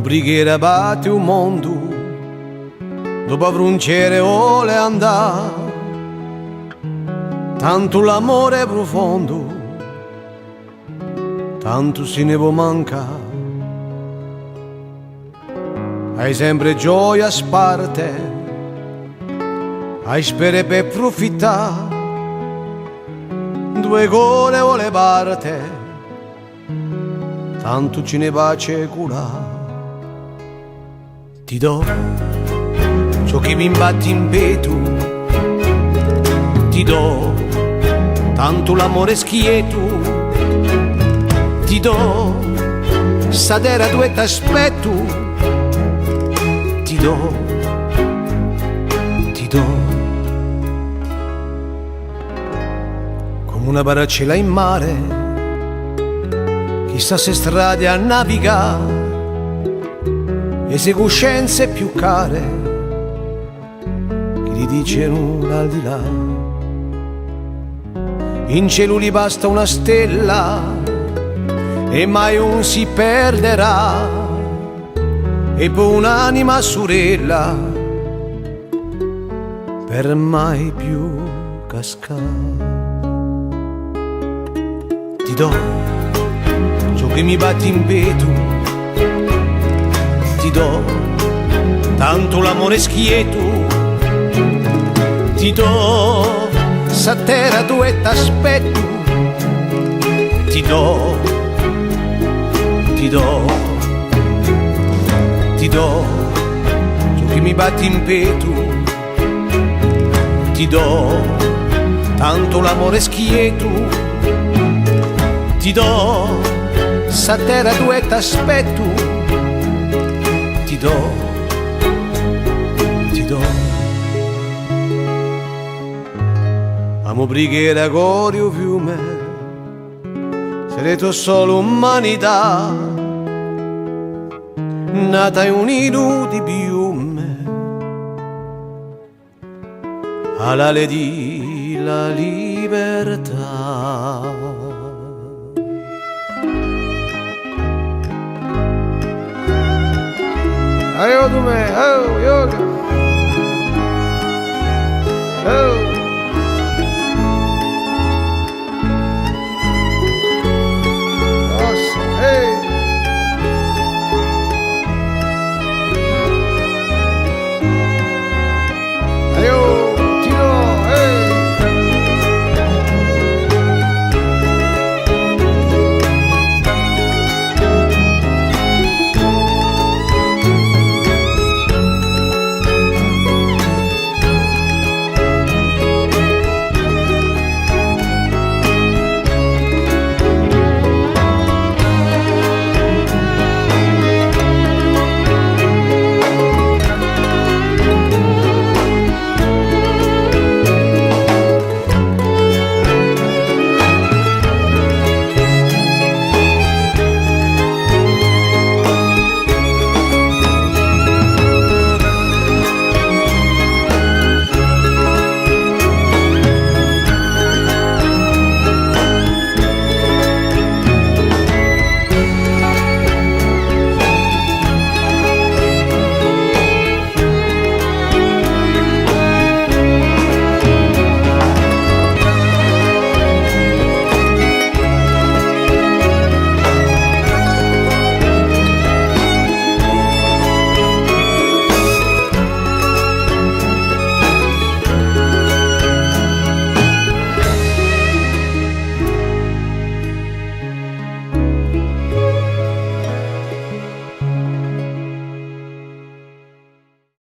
brighiera batte un mondo, dopo frunciere vuole andare, tanto l'amore è profondo, tanto se ne può mancare. Hai sempre gioia a sparte, hai spere per approfittare, due cuore vuole parte, tanto ce ne pace curare. Ti do ciò che mi imbatti in peto, ti do tanto l'amore schieto, ti do sta terra dove t'aspetto, ti do come una baraccella in mare, chissà se strade a navigare e se coscienze più care che gli dicono al di là. In cielo gli basta una stella e mai un si perderà, e poi un'anima sorella per mai più cascare. Ti do ciò che mi batti in peto, ti do tanto l'amore schieto, ti do sa terra dove t'aspetto, ti do ciò che mi batti in peto, ti do tanto l'amore schieto, ti do sa terra dove t'aspetto, ti do amo brighiera corio fiume, sarete solo umanità, nata in un nido di piume, all'ale di la libertà. Aiuto me, oh yoga.